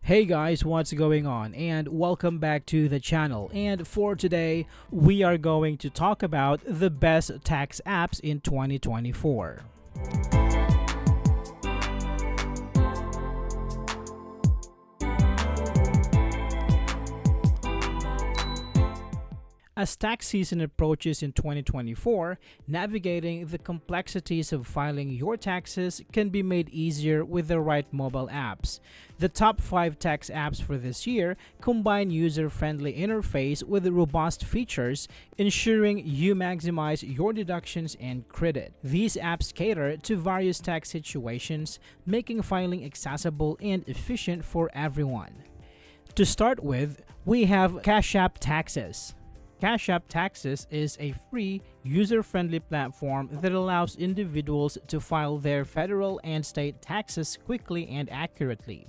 Hey guys, what's going on? And welcome back to the channel. And for today, we are going to talk about the best tax apps in 2024. As tax season approaches in 2024, navigating the complexities of filing your taxes can be made easier with the right mobile apps. The top 5 tax apps for this year combine user-friendly interface with robust features, ensuring you maximize your deductions and credit. These apps cater to various tax situations, making filing accessible and efficient for everyone. To start with, we have Cash App Taxes. Cash App Taxes is a free, user-friendly platform that allows individuals to file their federal and state taxes quickly and accurately.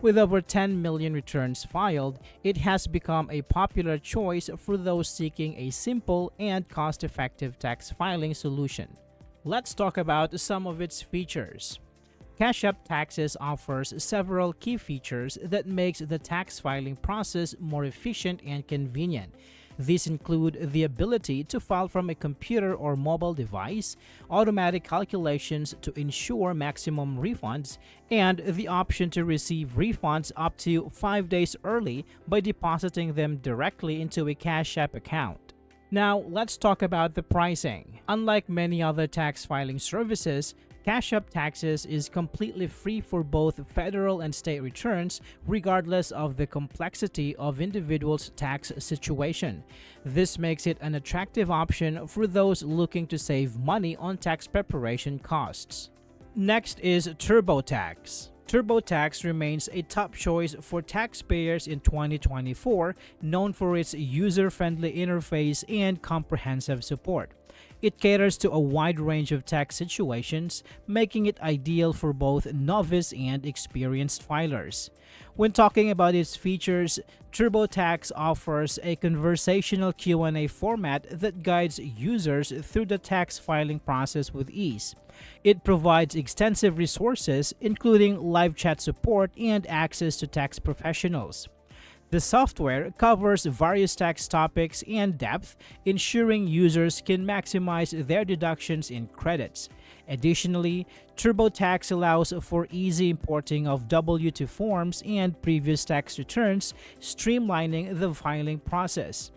With over 10 million returns filed, it has become a popular choice for those seeking a simple and cost-effective tax filing solution. Let's talk about some of its features. Cash App Taxes offers several key features that makes the tax filing process more efficient and convenient. These include the ability to file from a computer or mobile device, automatic calculations to ensure maximum refunds, and the option to receive refunds up to 5 days early by depositing them directly into a Cash App account. Now, let's talk about the pricing. Unlike many other tax filing services, Cash App Taxes is completely free for both federal and state returns, regardless of the complexity of individuals' tax situation. This makes it an attractive option for those looking to save money on tax preparation costs. Next is TurboTax. TurboTax remains a top choice for taxpayers in 2024, known for its user-friendly interface and comprehensive support. It caters to a wide range of tax situations, making it ideal for both novice and experienced filers. When talking about its features, TurboTax offers a conversational Q&A format that guides users through the tax filing process with ease. It provides extensive resources, including live chat support and access to tax professionals. The software covers various tax topics in depth, ensuring users can maximize their deductions and credits. Additionally, TurboTax allows for easy importing of W-2 forms and previous tax returns, streamlining the filing process.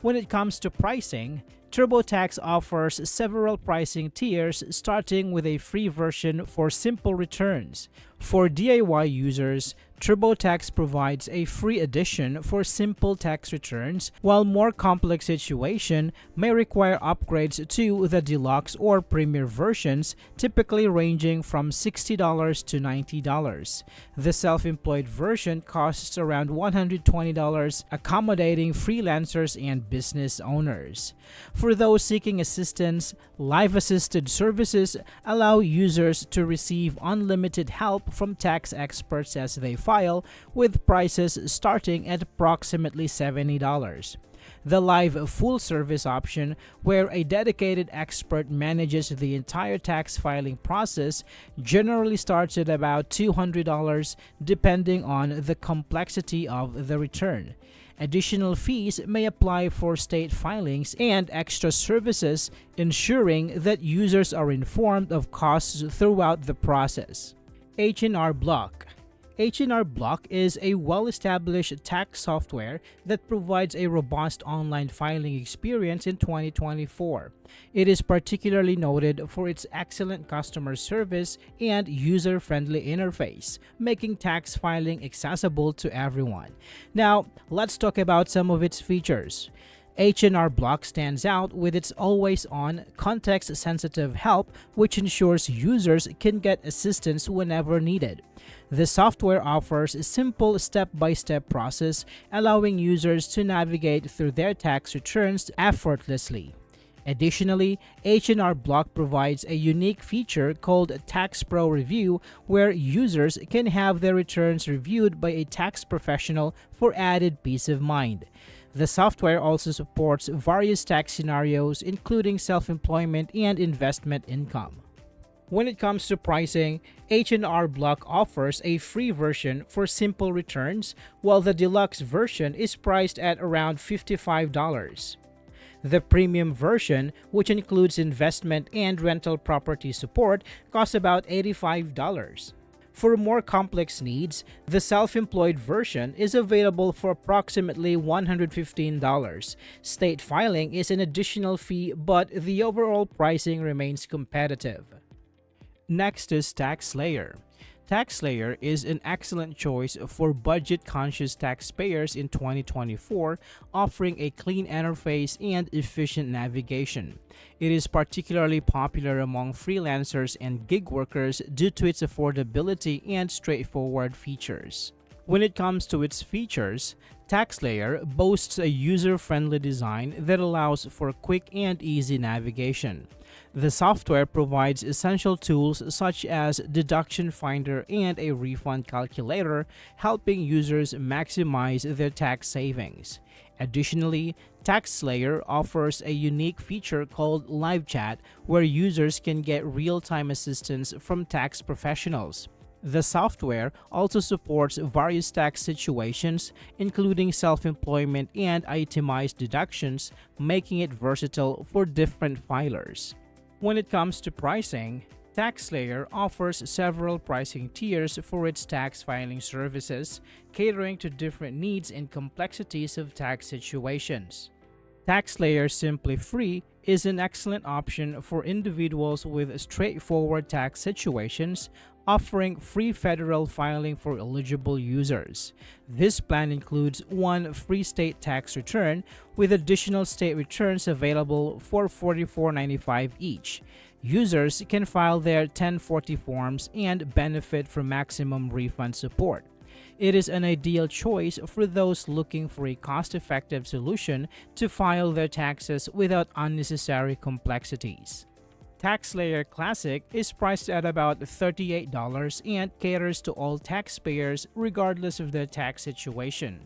When it comes to pricing, TurboTax offers several pricing tiers, starting with a free version for simple returns. For DIY users, TurboTax provides a free edition for simple tax returns, while more complex situations may require upgrades to the deluxe or premier versions, typically ranging from $60 to $90. The self-employed version costs around $120, accommodating freelancers and business owners. For those seeking assistance, live-assisted services allow users to receive unlimited help from tax experts as they file, with prices starting at approximately $70. The live full-service option, where a dedicated expert manages the entire tax filing process, generally starts at about $200, depending on the complexity of the return. Additional fees may apply for state filings and extra services, ensuring that users are informed of costs throughout the process. H&R Block. H&R Block is a well-established tax software that provides a robust online filing experience in 2024. It is particularly noted for its excellent customer service and user-friendly interface, making tax filing accessible to everyone. Now, let's talk about some of its features. H&R Block stands out with its always-on, context-sensitive help, which ensures users can get assistance whenever needed. The software offers a simple step-by-step process, allowing users to navigate through their tax returns effortlessly. Additionally, H&R Block provides a unique feature called Tax Pro Review, where users can have their returns reviewed by a tax professional for added peace of mind. The software also supports various tax scenarios, including self-employment and investment income. When it comes to pricing, H&R Block offers a free version for simple returns, while the deluxe version is priced at around $55. The premium version, which includes investment and rental property support, costs about $85. For more complex needs, the self-employed version is available for approximately $115. State filing is an additional fee, but the overall pricing remains competitive. Next is TaxSlayer. TaxSlayer is an excellent choice for budget-conscious taxpayers in 2024, offering a clean interface and efficient navigation. It is particularly popular among freelancers and gig workers due to its affordability and straightforward features. When it comes to its features, TaxSlayer boasts a user-friendly design that allows for quick and easy navigation. The software provides essential tools such as deduction finder and a refund calculator, helping users maximize their tax savings. Additionally, TaxSlayer offers a unique feature called Live Chat, where users can get real-time assistance from tax professionals. The software also supports various tax situations, including self-employment and itemized deductions, making it versatile for different filers. When it comes to pricing, TaxSlayer offers several pricing tiers for its tax filing services, catering to different needs and complexities of tax situations. TaxSlayer Simply Free is an excellent option for individuals with straightforward tax situations, offering free federal filing for eligible users. This plan includes one free state tax return, with additional state returns available for $44.95 each. Users can file their 1040 forms and benefit from maximum refund support. It is an ideal choice for those looking for a cost-effective solution to file their taxes without unnecessary complexities. TaxSlayer Classic is priced at about $38 and caters to all taxpayers regardless of their tax situation.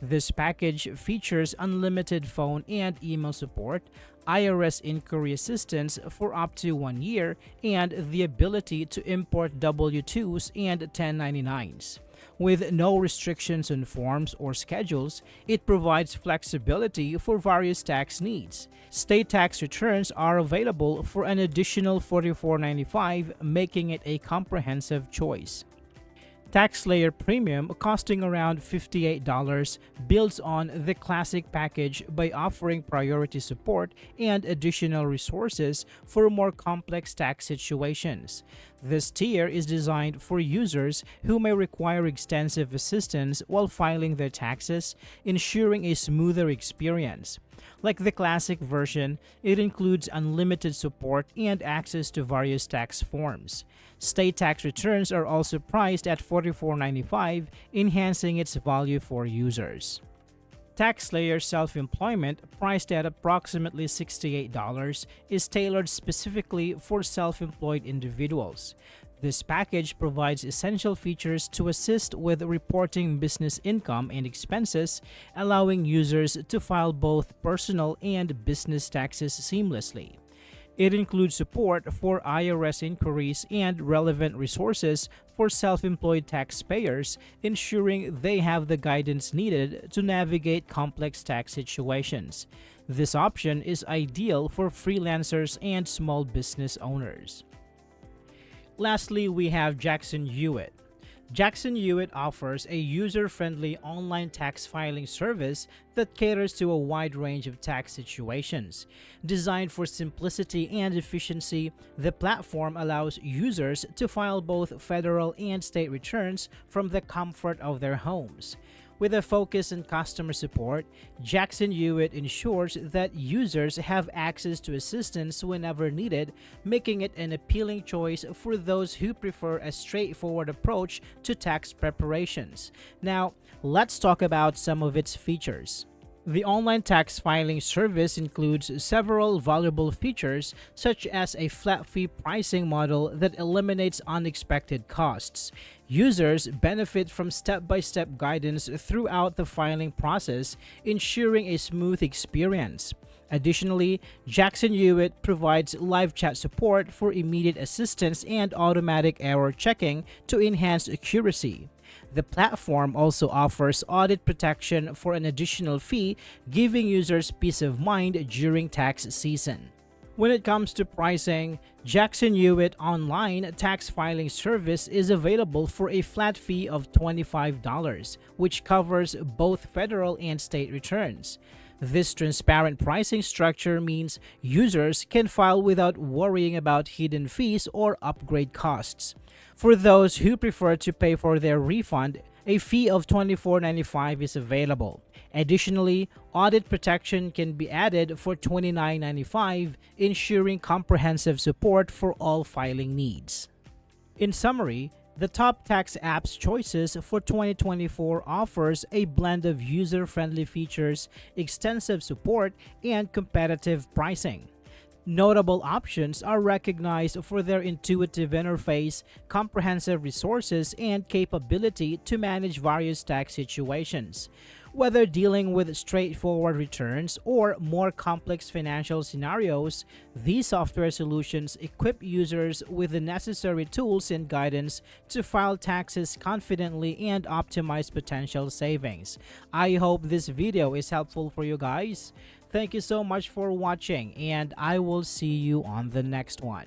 This package features unlimited phone and email support, IRS inquiry assistance for up to 1 year, and the ability to import W-2s and 1099s. With no restrictions on forms or schedules, it provides flexibility for various tax needs. State tax returns are available for an additional $44.95, making it a comprehensive choice. TaxSlayer Premium, costing around $58, builds on the Classic package by offering priority support and additional resources for more complex tax situations. This tier is designed for users who may require extensive assistance while filing their taxes, ensuring a smoother experience. Like the Classic version, it includes unlimited support and access to various tax forms. State tax returns are also priced at $44.95, enhancing its value for users. TaxSlayer Self-Employment, priced at approximately $68, is tailored specifically for self-employed individuals. This package provides essential features to assist with reporting business income and expenses, allowing users to file both personal and business taxes seamlessly. It includes support for IRS inquiries and relevant resources for self-employed taxpayers, ensuring they have the guidance needed to navigate complex tax situations. This option is ideal for freelancers and small business owners. Lastly, we have Jackson Hewitt. Jackson Hewitt offers a user-friendly online tax filing service that caters to a wide range of tax situations. Designed for simplicity and efficiency, the platform allows users to file both federal and state returns from the comfort of their homes. With a focus on customer support, Jackson Hewitt ensures that users have access to assistance whenever needed, making it an appealing choice for those who prefer a straightforward approach to tax preparations. Now, let's talk about some of its features. The online tax filing service includes several valuable features, such as a flat-fee pricing model that eliminates unexpected costs. Users benefit from step-by-step guidance throughout the filing process, ensuring a smooth experience. Additionally, Jackson Hewitt provides live chat support for immediate assistance and automatic error checking to enhance accuracy. The platform also offers audit protection for an additional fee, giving users peace of mind during tax season. When it comes to pricing, Jackson Hewitt Online Tax Filing Service is available for a flat fee of $25, which covers both federal and state returns. This transparent pricing structure means users can file without worrying about hidden fees or upgrade costs. For those who prefer to pay for their refund, a fee of $24.95 is available. Additionally, audit protection can be added for $29.95, ensuring comprehensive support for all filing needs. In summary, the top tax apps choices for 2024 offers a blend of user-friendly features, extensive support, and competitive pricing. Notable options are recognized for their intuitive interface, comprehensive resources, and capability to manage various tax situations. Whether dealing with straightforward returns or more complex financial scenarios, these software solutions equip users with the necessary tools and guidance to file taxes confidently and optimize potential savings. I hope this video is helpful for you guys. Thank you so much for watching, and I will see you on the next one.